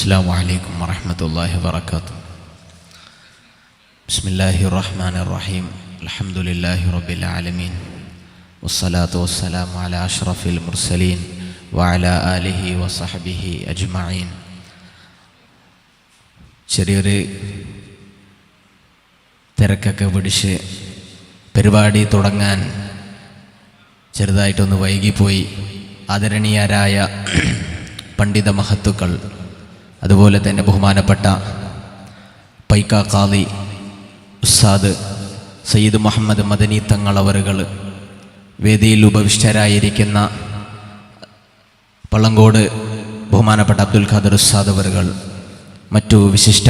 السلام عليكم ورحمة الله وبركاته. بسم الله الرحمن الرحيم. الحمد لله رب العالمين والصلاة والسلام على أشرف المرسلين وعلى آله وصحبه أجمعين. ചെറിയൊരു തിരക്കൊക്കെ പിടിച്ച് പരിപാടി തുടങ്ങാൻ ചെറുതായിട്ടൊന്ന് വൈകിപ്പോയി. ആദരണീയരായ പണ്ഡിത മഹത്തുക്കൾ, അതുപോലെ തന്നെ ബഹുമാനപ്പെട്ട പൈക്ക ഖാദി ഉസ്താദ് സയ്യിദ് മുഹമ്മദ് മദനി തങ്ങൾ അവറുകൾ, വേദിയിൽ ഉപവിഷ്ടരായിരിക്കുന്ന പള്ളങ്കോട് ബഹുമാനപ്പെട്ട അബ്ദുൽ ഖാദർ ഉസ്താദ് അവറുകൾ, മറ്റു വിശിഷ്ട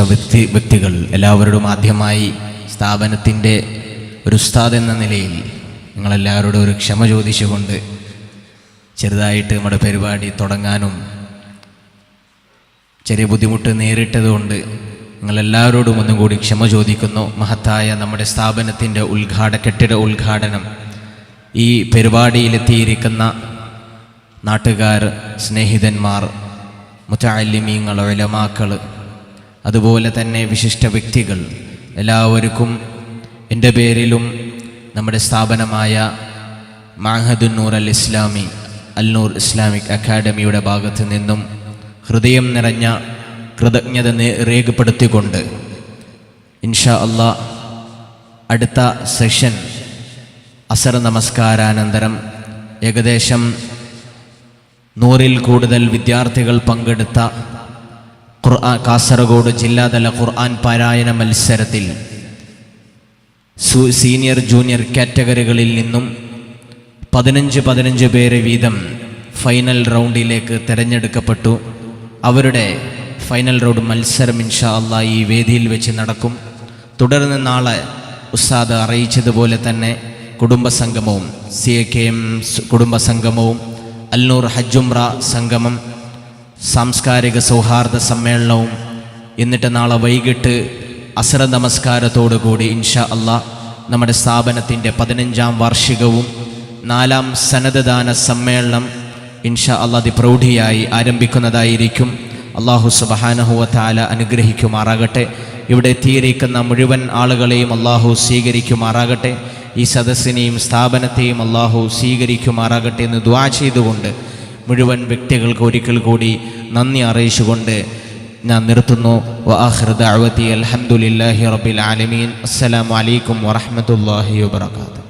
വ്യക്തികൾ എല്ലാവരോടും ആദ്യമായി സ്ഥാപനത്തിൻ്റെ ഒരു ഉസ്താദ് എന്ന നിലയിൽ നിങ്ങളെല്ലാവരോടും ഒരു ക്ഷമ ചോദിച്ചുകൊണ്ട് ചെറുതായിട്ട് നമ്മുടെ പരിപാടി തുടങ്ങാനും ചെറിയ ബുദ്ധിമുട്ട് നേരിട്ടതുകൊണ്ട് നിങ്ങളെല്ലാവരോടും ഒന്നും കൂടി ക്ഷമ ചോദിക്കുന്നു. മഹത്തായ നമ്മുടെ സ്ഥാപനത്തിൻ്റെ കെട്ടിട ഉദ്ഘാടനം ഈ പരിപാടിയിലെത്തിയിരിക്കുന്ന നാട്ടുകാർ, സ്നേഹിതന്മാർ, മുതഅല്ലിമീങ്ങൾ, ഉലമാക്കൾ, അതുപോലെ തന്നെ വിശിഷ്ട വ്യക്തികൾ എല്ലാവർക്കും എൻ്റെ പേരിലും നമ്മുടെ സ്ഥാപനമായ മഅഹദുൻ നൂർ അൽ ഇസ്ലാമി അൽ-നൂർ ഇസ്ലാമിക് അക്കാഡമിയുടെ ഭാഗത്ത് നിന്നും ഹൃദയം നിറഞ്ഞ കൃതജ്ഞത രേഖപ്പെടുത്തിക്കൊണ്ട് ഇൻഷാ അല്ലാഹ് അടുത്ത സെഷൻ അസർ നമസ്കാരാനന്തരം ഏകദേശം 100-ൽ കൂടുതൽ വിദ്യാർത്ഥികൾ പങ്കെടുത്ത കാസർഗോഡ് ജില്ലാതല ഖുർആൻ പാരായണ മത്സരത്തിൽ സീനിയർ ജൂനിയർ കാറ്റഗറികളിൽ നിന്നും 15 പേര് വീതം ഫൈനൽ റൗണ്ടിലേക്ക് തിരഞ്ഞെടുക്കപ്പെട്ടു. അവരുടെ ഫൈനൽ റൗണ്ട് മത്സരം ഇൻഷാ അല്ലാഹ് ഈ വേദിയിൽ വെച്ച് നടക്കും. തുടർന്ന് നാളെ ഉസ്താദ് അറിയിച്ചതുപോലെ തന്നെ കുടുംബസംഗമവും CAKM കുടുംബസംഗമവും അൽ-നൂർ ഹജ്ജുംറ സംഗമം സാംസ്കാരിക സൗഹാർദ്ദ സമ്മേളനവും, എന്നിട്ട് നാളെ വൈകിട്ട് അസ്ര നമസ്കാരത്തോടു കൂടി ഇൻഷാ അല്ലാഹ് നമ്മുടെ സ്ഥാപനത്തിൻ്റെ 15-ാം വാർഷികവും 4-ാം സനദദാന സമ്മേളനം ഇൻഷാ അല്ലാഹ് അതിപ്രൗഢിയായി ആരംഭിക്കുന്നതായിരിക്കും. അല്ലാഹു സുബ്ഹാനഹു വ തആല അനുഗ്രഹിക്കുമാറാകട്ടെ. ഇവിടെ എത്തിയിരിക്കുന്ന മുഴുവൻ ആളുകളെയും അല്ലാഹു സ്വീകരിക്കുമാറാകട്ടെ. ഈ സദസ്സിനെയും സ്ഥാപനത്തെയും അല്ലാഹു സ്വീകരിക്കുമാറാകട്ടെ എന്ന് ദുആ ചെയ്തുകൊണ്ട് മുഴുവൻ വ്യക്തികൾക്ക് ഒരിക്കൽ കൂടി നന്ദി അറിയിച്ചുകൊണ്ട് ഞാൻ നിർത്തുന്നു. വആഖിറു ദഅവതി അൽഹംദുലില്ലാഹി റബ്ബിൽ ആലമീൻ. അസ്സലാമു അലൈക്കും വറഹ്മത്തുള്ളാഹി വബറകാതുഹു.